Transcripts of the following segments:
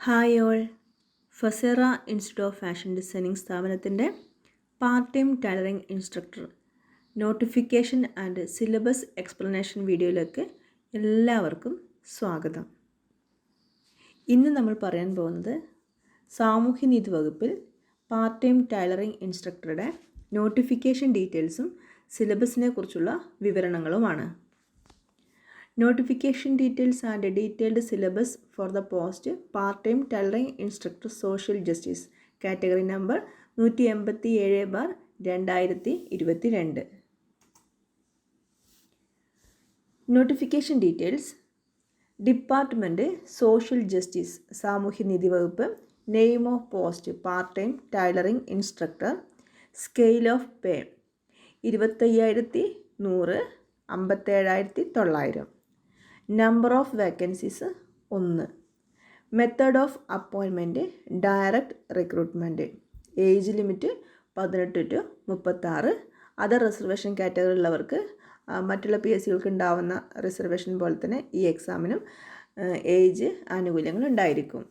Hi all, ഫസേറ institute of fashion designing സ്ഥാപനത്തിൻ്റെ part time tailoring instructor notification and syllabus explanation വീഡിയോയിലേക്ക് എല്ലാവർക്കും സ്വാഗതം. ഇന്ന് നമ്മൾ പറയാൻ പോകുന്നത് സാമൂഹ്യനീതി വകുപ്പിൽ പാർട്ട് ടൈം ടൈലറിംഗ് ഇൻസ്ട്രക്ടറുടെ നോട്ടിഫിക്കേഷൻ ഡീറ്റെയിൽസും സിലബസിനെ കുറിച്ചുള്ള വിവരണങ്ങളുമാണ്. Notification details and detailed syllabus for the post part-time tailoring instructor social justice category number 187/2022. Notification details. Department Social Justice സാമൂഹ്യനീതി വകുപ്പ്. Name of post part-time tailoring instructor. Scale of pay 25,100 57,900. Number of vacancies 1. Method of appointment direct recruitment. Age limit 18 to 36. Other reservation category ഉള്ളവർക്ക് മറ്റുള്ള P S സികൾക്ക് ഉണ്ടാവുന്ന reservation പോലെ തന്നെ ഈ എക്സാമിനും age ആനുകൂല്യങ്ങൾ ഉണ്ടായിരിക്കും.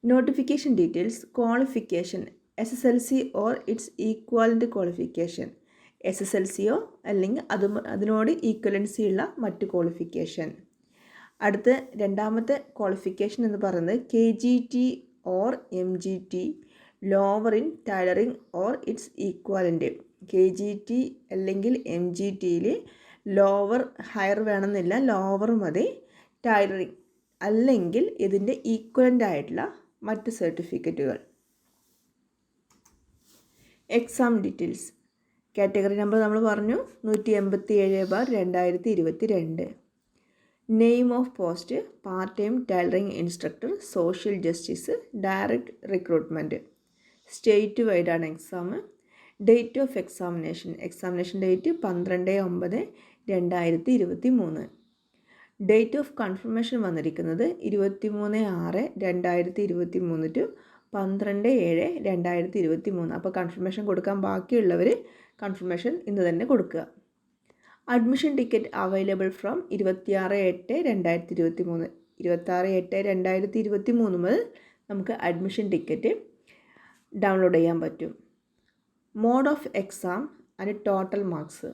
Notification details. Qualification SSLC or its equivalent qualification. SSLCയോ അല്ലെങ്കിൽ അതിനോട് ഈക്വലൻസി ഉള്ള മറ്റ് ക്വാളിഫിക്കേഷൻ. അടുത്ത രണ്ടാമത്തെ ക്വാളിഫിക്കേഷൻ എന്ന് പറയുന്നത് KGT or MGT lower in tailoring or it's equivalent. KGT അല്ലെങ്കിൽ MGTയിൽ ലോവർ ഹയർ വേണമെന്നില്ല, ലോവർ മതി. ടൈലറിംഗ് അല്ലെങ്കിൽ ഇതിൻ്റെ ഈക്വലൻ്റ് ആയിട്ടുള്ള മറ്റ് സർട്ടിഫിക്കറ്റുകൾ. Exam details. കാറ്റഗറി നമ്പർ നമ്മൾ പറഞ്ഞു 187/2022. Name of post part time tailoring instructor social justice direct recruitment. State വൈഡാണ് exam. Date of examination date 12/9/2023. Date of confirmation വന്നിരിക്കുന്നത് 23/6/2023 ടു 12/7/2023. അപ്പോൾ കൺഫർമേഷൻ കൊടുക്കാൻ ബാക്കിയുള്ളവർ കൺഫർമേഷൻ ഇന്ന് തന്നെ കൊടുക്കുക. Admission ticket available from 26/8/2023. 26/8/2023 മുതൽ നമുക്ക് അഡ്മിഷൻ ടിക്കറ്റ് ഡൗൺലോഡ് ചെയ്യാൻ പറ്റും. Mode of exam and total marks.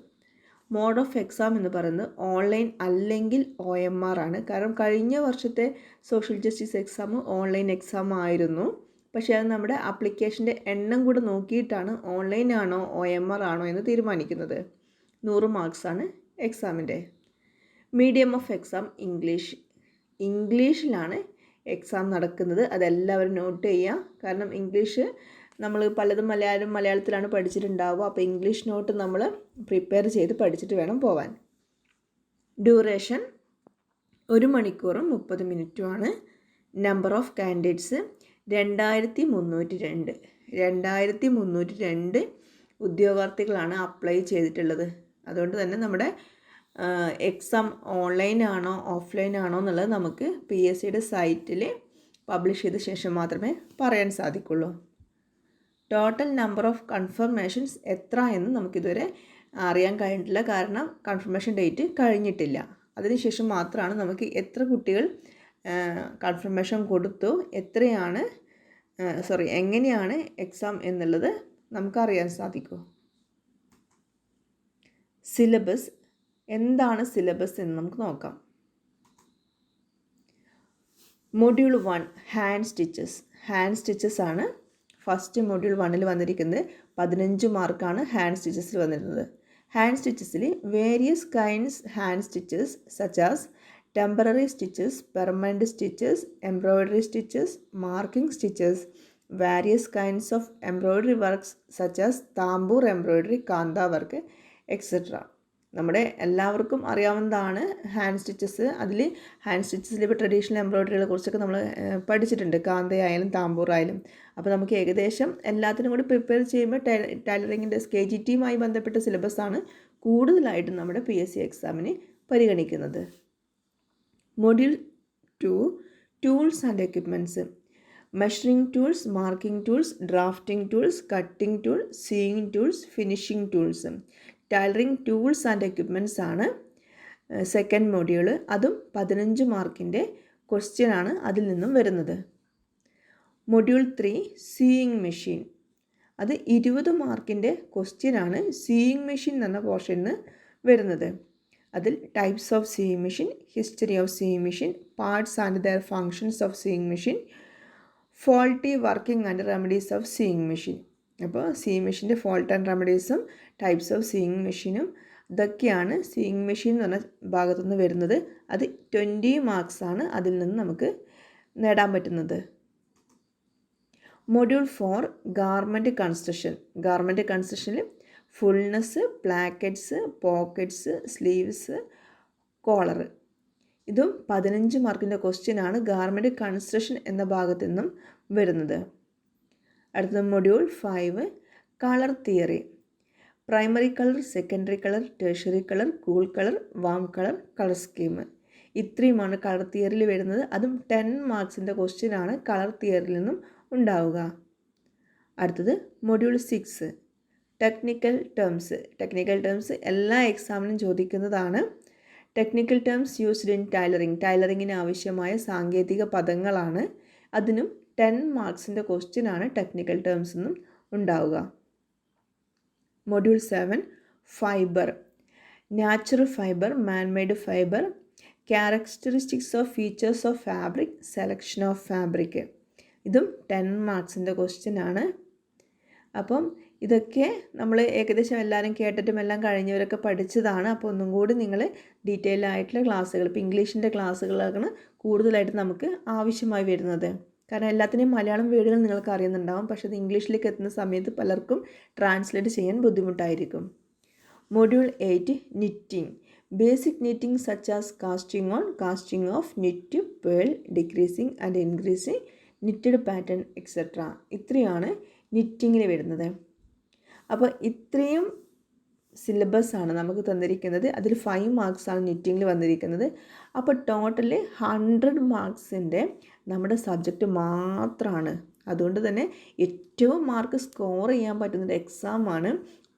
Mode of exam എന്ന് പറയുന്നത് ഓൺലൈൻ അല്ലെങ്കിൽ OMR ആണ്. കാരണം കഴിഞ്ഞ വർഷത്തെ social justice exam online exam ആയിരുന്നു. പക്ഷേ അത് നമ്മുടെ ആപ്ലിക്കേഷൻ്റെ എണ്ണം കൂടെ നോക്കിയിട്ടാണ് ഓൺലൈൻ ആണോ OMR ആണോ എന്ന് തീരുമാനിക്കുന്നത്. 100 മാർക്സാണ് എക്സാമിൻ്റെ. മീഡിയം ഓഫ് എക്സാം ഇംഗ്ലീഷിലാണ് എക്സാം നടക്കുന്നത്. അതെല്ലാവരും നോട്ട് ചെയ്യുക. കാരണം ഇംഗ്ലീഷ് നമ്മൾ പലതും മലയാളത്തിലാണ് പഠിച്ചിട്ടുണ്ടാവുക. അപ്പോൾ ഇംഗ്ലീഷ് നോട്ട് നമ്മൾ പ്രിപ്പയർ ചെയ്ത് പഠിച്ചിട്ട് വേണം പോവാൻ. ഡ്യൂറേഷൻ 1 മണിക്കൂറും 30 മിനിറ്റുമാണ്. Number of candidates 2302. 2302 ഉദ്യോഗാർത്ഥികളാണ് അപ്ലൈ ചെയ്തിട്ടുള്ളത്. അതുകൊണ്ട് തന്നെ നമ്മുടെ എക്സാം ഓൺലൈൻ ആണോ ഓഫ്ലൈൻ ആണോ എന്നുള്ളത് നമുക്ക് PSCയുടെ സൈറ്റിൽ പബ്ലിഷ് ചെയ്ത ശേഷം മാത്രമേ പറയാൻ സാധിക്കുള്ളൂ. ടോട്ടൽ നമ്പർ ഓഫ് കൺഫർമേഷൻസ് എത്ര എന്ന് നമുക്കിതുവരെ അറിയാൻ കഴിഞ്ഞിട്ടില്ല. കാരണം കൺഫർമേഷൻ ഡേറ്റ് കഴിഞ്ഞിട്ടില്ല. അതിനുശേഷം മാത്രമാണ് നമുക്ക് എത്ര കുട്ടികൾ കൺഫർമേഷൻ കൊടുത്തു, എങ്ങനെയാണ് എക്സാം എന്നുള്ളത് നമുക്കറിയാൻ സാധിക്കൂ. സിലബസ്. എന്താണ് സിലബസ് എന്ന് നമുക്ക് നോക്കാം. മൊഡ്യൂൾ 1 ഹാൻഡ് സ്റ്റിച്ചസ് ആണ് ഫസ്റ്റ് മൊഡ്യൂൾ 1ൽ വന്നിരിക്കുന്നത്. 15 മാർക്കാണ് ഹാൻഡ് സ്റ്റിച്ചസിൽ വന്നിരുന്നത്. ഹാൻഡ് സ്റ്റിച്ചസിൽ various kinds hand stitches such as temporary stitches, permanent stitches, embroidery stitches, marking stitches, various kinds of embroidery works such as tambour embroidery, kantha work etcetera. നമ്മുടെ എല്ലാവർക്കും അറിയാവുന്നതാണ് ഹാൻഡ് സ്റ്റിച്ചസ്. അതിൽ ഹാൻഡ് സ്റ്റിച്ചസിൽ ഇപ്പോൾ ട്രഡീഷണൽ എംബ്രോയ്ഡറികളെ കുറിച്ചൊക്കെ നമ്മൾ പഠിച്ചിട്ടുണ്ട്, കാന്തയായാലും താമ്പൂറായാലും. അപ്പോൾ നമുക്ക് ഏകദേശം എല്ലാത്തിനും കൂടി പ്രിപ്പയർ ചെയ്യുമ്പോൾ ടൈലറിങ്ങിൻ്റെ KGTയുമായി ബന്ധപ്പെട്ട സിലബസാണ് കൂടുതലായിട്ടും നമ്മുടെ PSC എക്സാമിന് പരിഗണിക്കുന്നത്. Module 2 tools and equipments. Measuring tools, marking tools, drafting tools, cutting tool, seeing tools, finishing tools. Tailoring tools and equipments ആണ് സെക്കൻഡ് മൊഡ്യൂൾ. അതും 15 മാർക്കിൻ്റെ ക്വസ്റ്റ്യനാണ് അതിൽ നിന്നും വരുന്നത്. Module 3 seeing machine. അത് 20 മാർക്കിൻ്റെ ക്വസ്റ്റ്യനാണ് സീയിങ് മെഷീൻ എന്ന പോർഷനിൽ നിന്ന് വരുന്നത്. അതിൽ types of sewing machine, history of sewing machine, parts and their functions of sewing machine, faulty working and remedies of sewing machine. അപ്പോൾ സീയിങ് മെഷീൻ്റെ ഫോൾട്ട് ആൻഡ് റെമഡീസും ടൈപ്സ് ഓഫ് സീയിങ് മെഷീനും ഇതൊക്കെയാണ് സീയിങ് മെഷീൻ എന്ന് പറഞ്ഞ ഭാഗത്തു നിന്ന് വരുന്നത്. അത് 20 മാർക്സാണ് അതിൽ നിന്ന് നമുക്ക് നേടാൻ പറ്റുന്നത്. Module 4 garment construction. ഗാർമെൻറ്റ് കൺസ്ട്രക്ഷനിൽ fullness, plackets, pockets, sleeves, collar. ഇതും 15 മാർക്കിൻ്റെ ക്വസ്റ്റ്യനാണ് ഗാർമെൻറ്റ് കൺസ്ട്രക്ഷൻ എന്ന ഭാഗത്തു നിന്നും വരുന്നത്. അടുത്ത module 5 colour theory. Primary colour, secondary colour, tertiary colour, cool colour, warm colour, colour scheme. ഇത്രയുമാണ് കളർ തിയറിയിൽ വരുന്നത്. അതും 10 മാർക്സിൻ്റെ ക്വസ്റ്റ്യനാണ് കളർ തിയറിയിൽ നിന്നും ഉണ്ടാവുക. അടുത്തത് module 6 technical terms. Technical terms എല്ലാ എക്സാമിനും ചോദിക്കുന്നതാണ്. Technical terms used in tailoring. ടൈലറിങ്ങിന് ആവശ്യമായ സാങ്കേതിക പദങ്ങളാണ്. അതിനും 10 മാർക്സിൻ്റെ ക്വസ്റ്റ്യനാണ് ടെക്നിക്കൽ ടേംസ് നിന്നും ഉണ്ടാവുക. Module 7 fibre. Natural fibre, man-made fibre, characteristics of features of fabric, selection of fabric. ഇതും 10 മാർക്സിൻ്റെ ക്വസ്റ്റ്യനാണ്. അപ്പം ഇതൊക്കെ നമ്മൾ ഏകദേശം എല്ലാവരും കേട്ടിട്ടും എല്ലാം കഴിഞ്ഞവരൊക്കെ പഠിച്ചതാണ്. അപ്പോൾ ഒന്നും കൂടി നിങ്ങൾ ഡീറ്റെയിൽ ആയിട്ടുള്ള ക്ലാസ്സുകൾ, ഇപ്പോൾ ഇംഗ്ലീഷിൻ്റെ ക്ലാസ്സുകളാണ് കൂടുതലായിട്ട് നമുക്ക് ആവശ്യമായി വരുന്നത്. കാരണം എല്ലാത്തിനെയും മലയാളം വേർഡുകൾ നിങ്ങൾക്ക് അറിയുന്നുണ്ടാവും, പക്ഷേ അത് ഇംഗ്ലീഷിലേക്ക് എത്തുന്ന സമയത്ത് പലർക്കും ട്രാൻസ്ലേറ്റ് ചെയ്യാൻ ബുദ്ധിമുട്ടായിരിക്കും. Module 8 knitting. Basic knitting such as casting on, casting of, knit, pearl, decreasing and increasing, knitted pattern etcetera. ഇത്രയാണ് നിറ്റിങ്ങിന് വരുന്നത്. അപ്പോൾ ഇത്രയും സിലബസാണ് നമുക്ക് തന്നിരിക്കുന്നത്. അതിൽ 5 മാർക്സാണ് നിറ്റിങ്ങിൽ വന്നിരിക്കുന്നത്. അപ്പോൾ ടോട്ടൽ 100 മാർക്സിൻ്റെ നമ്മുടെ സബ്ജക്റ്റ് മാത്രമാണ്. അതുകൊണ്ട് തന്നെ ഏറ്റവും മാർക്ക് സ്കോർ ചെയ്യാൻ പറ്റുന്ന എക്സാമാണ്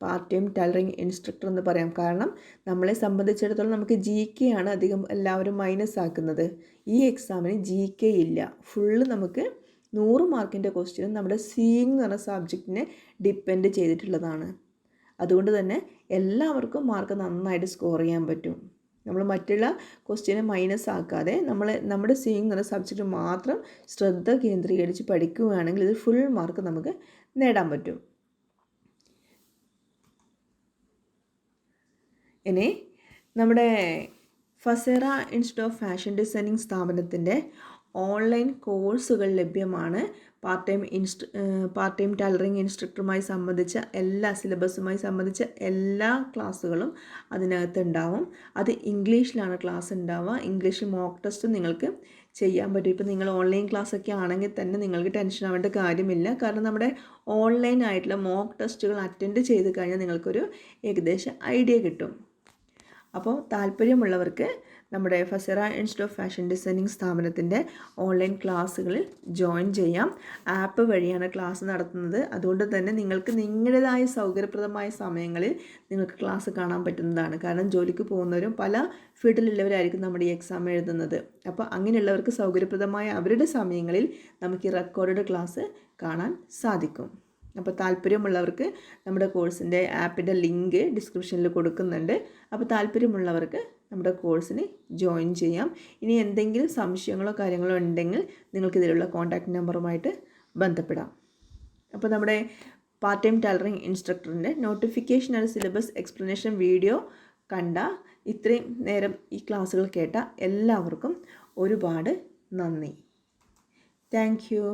പാർട്ട് ടൈം ടൈലറിങ് ഇൻസ്ട്രക്ടർ എന്ന് പറയാം. കാരണം നമ്മളെ സംബന്ധിച്ചിടത്തോളം നമുക്ക് GK ആണ് അധികം എല്ലാവരും മൈനസ് ആക്കുന്നത്. ഈ എക്സാമിന് GK ഇല്ല. ഫുള്ള് നമുക്ക് 100 മാർക്കിൻ്റെ ക്വസ്റ്റ്യൻ നമ്മുടെ സീയിങ് എന്ന് പറഞ്ഞ സബ്ജക്റ്റിനെ ഡിപ്പെൻഡ് ചെയ്തിട്ടുള്ളതാണ്. അതുകൊണ്ട് തന്നെ എല്ലാവർക്കും മാർക്ക് നന്നായിട്ട് സ്കോർ ചെയ്യാൻ പറ്റും. നമ്മൾ മറ്റുള്ള ക്വസ്റ്റ്യനെ മൈനസ് ആക്കാതെ നമ്മുടെ സീയിങ് എന്ന് പറഞ്ഞ സബ്ജക്റ്റ് മാത്രം ശ്രദ്ധ കേന്ദ്രീകരിച്ച് പഠിക്കുകയാണെങ്കിൽ ഇത് ഫുൾ മാർക്ക് നമുക്ക് നേടാൻ പറ്റും. ഇനി നമ്മുടെ ഫസേറ ഇൻസ്റ്റിറ്റ്യൂട്ട് ഓഫ് ഫാഷൻ ഡിസൈനിങ് സ്ഥാപനത്തിൻ്റെ ഓൺലൈൻ കോഴ്സുകൾ ലഭ്യമാണ്. പാർട്ട് ടൈം ടൈലറിങ് ഇൻസ്ട്രക്ടറുമായി സംബന്ധിച്ച എല്ലാ സിലബസുമായി സംബന്ധിച്ച എല്ലാ ക്ലാസ്സുകളും അതിനകത്ത് ഉണ്ടാവും. അത് ഇംഗ്ലീഷിലാണ് ക്ലാസ് ഉണ്ടാവുക. ഇംഗ്ലീഷ് മോക്ക് ടെസ്റ്റ് നിങ്ങൾക്ക് ചെയ്യാൻ പറ്റും. ഇപ്പോൾ നിങ്ങൾ ഓൺലൈൻ ക്ലാസ്സൊക്കെ ആണെങ്കിൽ തന്നെ നിങ്ങൾക്ക് ടെൻഷൻ ആവേണ്ട കാര്യമില്ല. കാരണം നമ്മുടെ ഓൺലൈൻ ആയിട്ടുള്ള മോക്ക് ടെസ്റ്റുകൾ അറ്റൻഡ് ചെയ്ത് കഴിഞ്ഞാൽ നിങ്ങൾക്കൊരു ഏകദേശം ഐഡിയ കിട്ടും. അപ്പോൾ താല്പര്യമുള്ളവർക്ക് നമ്മുടെ ഫസേറ ഇൻസ്റ്റിറ്റ്യൂട്ട് ഓഫ് ഫാഷൻ ഡിസൈനിങ് സ്ഥാപനത്തിൻ്റെ ഓൺലൈൻ ക്ലാസ്സുകളിൽ ജോയിൻ ചെയ്യാം. ആപ്പ് വഴിയാണ് ക്ലാസ് നടത്തുന്നത്. അതുകൊണ്ട് തന്നെ നിങ്ങൾക്ക് നിങ്ങളുടേതായ സൗകര്യപ്രദമായ സമയങ്ങളിൽ നിങ്ങൾക്ക് ക്ലാസ് കാണാൻ പറ്റുന്നതാണ്. കാരണം ജോലിക്ക് പോകുന്നവരും പല ഫീൽഡിലുള്ളവരായിരിക്കും നമ്മുടെ ഈ എക്സാം എഴുതുന്നത്. അപ്പോൾ അങ്ങനെയുള്ളവർക്ക് സൗകര്യപ്രദമായ അവരുടെ സമയങ്ങളിൽ നമുക്ക് ഈ റെക്കോർഡഡ് ക്ലാസ് കാണാൻ സാധിക്കും. അപ്പോൾ താല്പര്യമുള്ളവർക്ക് നമ്മുടെ കോഴ്സിൻ്റെ ആപ്പിൻ്റെ ലിങ്ക് ഡിസ്ക്രിപ്ഷനിൽ കൊടുക്കുന്നുണ്ട്. അപ്പോൾ താല്പര്യമുള്ളവർക്ക് നമ്മുടെ കോഴ്സിന് ജോയിൻ ചെയ്യാം. ഇനി എന്തെങ്കിലും സംശയങ്ങളോ കാര്യങ്ങളോ ഉണ്ടെങ്കിൽ നിങ്ങൾക്കിതിലുള്ള കോൺടാക്റ്റ് നമ്പറുമായിട്ട് ബന്ധപ്പെടാം. അപ്പോൾ നമ്മുടെ പാർട്ട് ടൈം ടൈലറിങ് ഇൻസ്ട്രക്ടറിൻ്റെ notification and syllabus explanation video കണ്ട ഇത്രയും നേരം ഈ ക്ലാസ്സുകൾ കേട്ട എല്ലാവർക്കും ഒരുപാട് നന്ദി. Thank U.